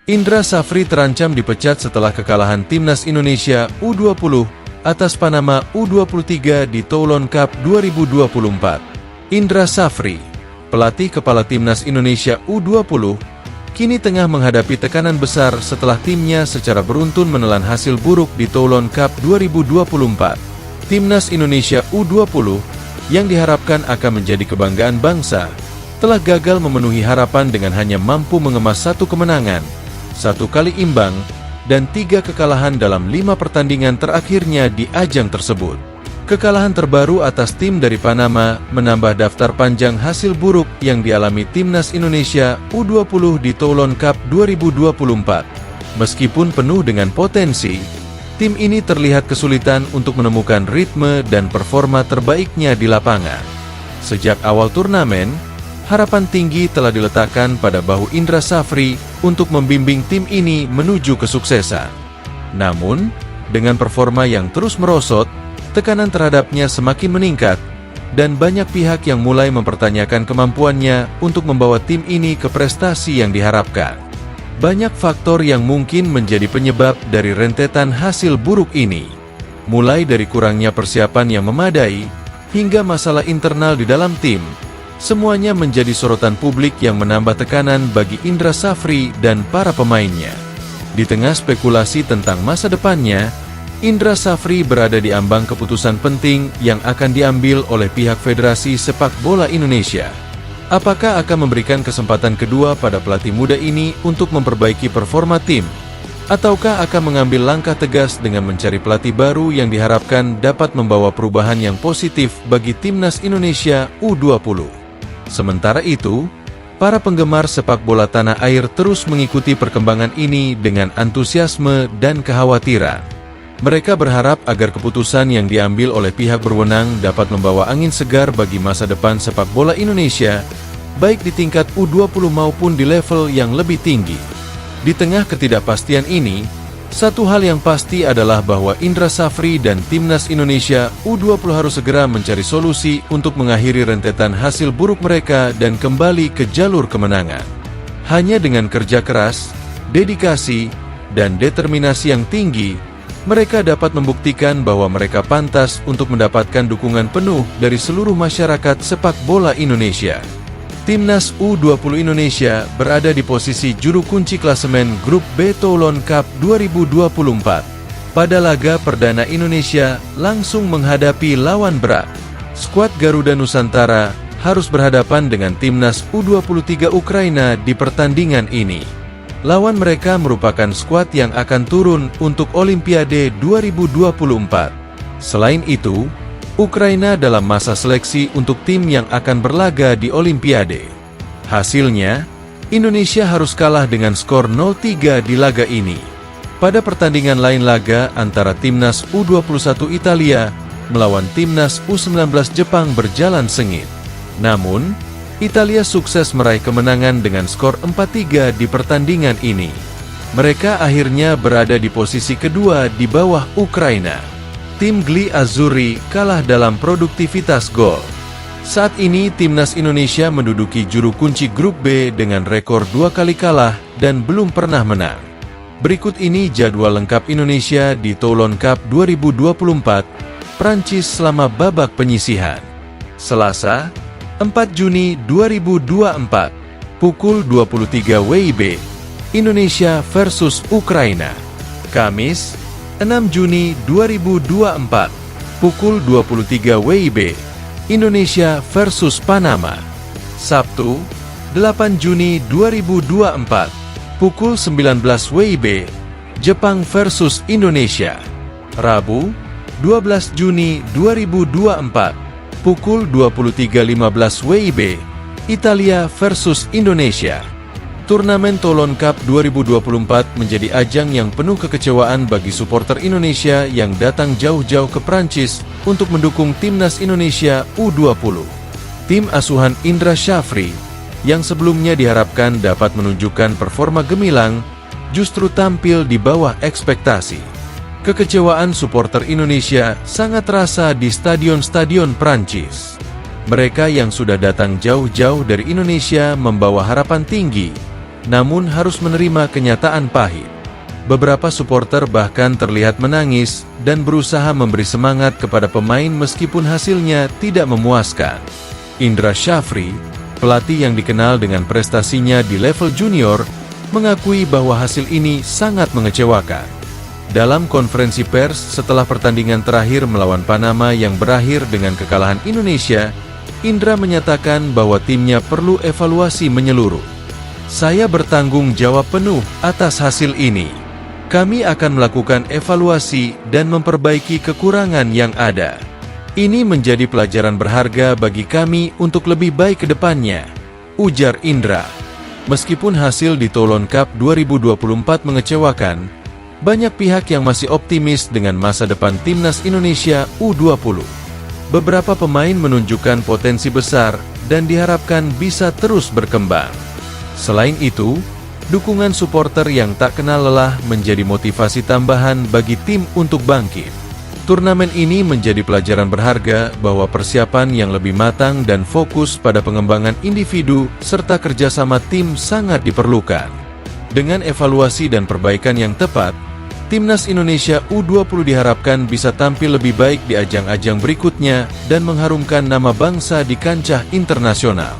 Indra Safri terancam dipecat setelah kekalahan Timnas Indonesia U20 atas Panama U23 di Toulon Cup 2024. Indra Safri, pelatih kepala Timnas Indonesia U20, kini tengah menghadapi tekanan besar setelah timnya secara beruntun menelan hasil buruk di Toulon Cup 2024. Timnas Indonesia U20, yang diharapkan akan menjadi kebanggaan bangsa, telah gagal memenuhi harapan dengan hanya mampu mengemas 1 kemenangan, 1 kali imbang, dan 3 kekalahan dalam 5 pertandingan terakhirnya di ajang tersebut. Kekalahan terbaru atas tim dari Panama menambah daftar panjang hasil buruk yang dialami Timnas Indonesia U20 di Toulon Cup 2024. Meskipun penuh dengan potensi, tim ini terlihat kesulitan untuk menemukan ritme dan performa terbaiknya di lapangan. Sejak awal turnamen, harapan tinggi telah diletakkan pada bahu Indra Safri untuk membimbing tim ini menuju kesuksesan. Namun, dengan performa yang terus merosot, tekanan terhadapnya semakin meningkat, dan banyak pihak yang mulai mempertanyakan kemampuannya untuk membawa tim ini ke prestasi yang diharapkan. Banyak faktor yang mungkin menjadi penyebab dari rentetan hasil buruk ini, mulai dari kurangnya persiapan yang memadai, hingga masalah internal di dalam tim. Semuanya menjadi sorotan publik yang menambah tekanan bagi Indra Safri dan para pemainnya. Di tengah spekulasi tentang masa depannya, Indra Safri berada di ambang keputusan penting yang akan diambil oleh pihak Federasi Sepak Bola Indonesia. Apakah akan memberikan kesempatan kedua pada pelatih muda ini untuk memperbaiki performa tim? Ataukah akan mengambil langkah tegas dengan mencari pelatih baru yang diharapkan dapat membawa perubahan yang positif bagi Timnas Indonesia U20? Sementara itu, para penggemar sepak bola tanah air terus mengikuti perkembangan ini dengan antusiasme dan kekhawatiran. Mereka berharap agar keputusan yang diambil oleh pihak berwenang dapat membawa angin segar bagi masa depan sepak bola Indonesia, baik di tingkat U20 maupun di level yang lebih tinggi. Di tengah ketidakpastian ini, satu hal yang pasti adalah bahwa Indra Safri dan Timnas Indonesia U20 harus segera mencari solusi untuk mengakhiri rentetan hasil buruk mereka dan kembali ke jalur kemenangan. Hanya dengan kerja keras, dedikasi, dan determinasi yang tinggi, mereka dapat membuktikan bahwa mereka pantas untuk mendapatkan dukungan penuh dari seluruh masyarakat sepak bola Indonesia. Timnas U20 Indonesia berada di posisi juru kunci klasemen Grup B Toulon Cup 2024. Pada laga perdana Indonesia langsung menghadapi lawan berat. Skuad Garuda Nusantara harus berhadapan dengan Timnas U23 Ukraina di pertandingan ini. Lawan mereka merupakan skuad yang akan turun untuk Olimpiade 2024. Selain itu, Ukraina dalam masa seleksi untuk tim yang akan berlaga di Olimpiade. Hasilnya, Indonesia harus kalah dengan skor 0-3 di laga ini. Pada pertandingan lain laga antara Timnas U21 Italia melawan Timnas U19 Jepang berjalan sengit. Namun, Italia sukses meraih kemenangan dengan skor 4-3 di pertandingan ini. Mereka akhirnya berada di posisi kedua di bawah Ukraina. Tim Gli Azzurri kalah dalam produktivitas gol. Saat ini Timnas Indonesia menduduki juru kunci Grup B dengan rekor 2 kali kalah dan belum pernah menang. Berikut ini jadwal lengkap Indonesia di Toulon Cup 2024, Prancis selama babak penyisihan. Selasa, 4 Juni 2024, pukul 23 WIB, Indonesia versus Ukraina. Kamis, 6 Juni 2024, pukul 23 WIB, Indonesia versus Panama. Sabtu, 8 Juni 2024, pukul 19 WIB, Jepang versus Indonesia. Rabu, 12 Juni 2024, pukul 23.15 WIB, Italia versus Indonesia. Turnamen Toulon Cup 2024 menjadi ajang yang penuh kekecewaan bagi supporter Indonesia yang datang jauh-jauh ke Prancis untuk mendukung Timnas Indonesia U20. Tim asuhan Indra Safri, yang sebelumnya diharapkan dapat menunjukkan performa gemilang, justru tampil di bawah ekspektasi. Kekecewaan supporter Indonesia sangat terasa di stadion-stadion Prancis. Mereka yang sudah datang jauh-jauh dari Indonesia membawa harapan tinggi, namun harus menerima kenyataan pahit. Beberapa supporter bahkan terlihat menangis dan berusaha memberi semangat kepada pemain meskipun hasilnya tidak memuaskan. Indra Syafri, pelatih yang dikenal dengan prestasinya di level junior, mengakui bahwa hasil ini sangat mengecewakan. Dalam konferensi pers setelah pertandingan terakhir melawan Panama yang berakhir dengan kekalahan Indonesia, Indra menyatakan bahwa timnya perlu evaluasi menyeluruh. "Saya bertanggung jawab penuh atas hasil ini. Kami akan melakukan evaluasi dan memperbaiki kekurangan yang ada. Ini menjadi pelajaran berharga bagi kami untuk lebih baik ke depannya," ujar Indra. Meskipun hasil di Toulon Cup 2024 mengecewakan, banyak pihak yang masih optimis dengan masa depan timnas Indonesia U20. Beberapa pemain menunjukkan potensi besar dan diharapkan bisa terus berkembang. Selain itu, dukungan supporter yang tak kenal lelah menjadi motivasi tambahan bagi tim untuk bangkit. Turnamen ini menjadi pelajaran berharga bahwa persiapan yang lebih matang dan fokus pada pengembangan individu serta kerjasama tim sangat diperlukan. Dengan evaluasi dan perbaikan yang tepat, Timnas Indonesia U20 diharapkan bisa tampil lebih baik di ajang-ajang berikutnya dan mengharumkan nama bangsa di kancah internasional.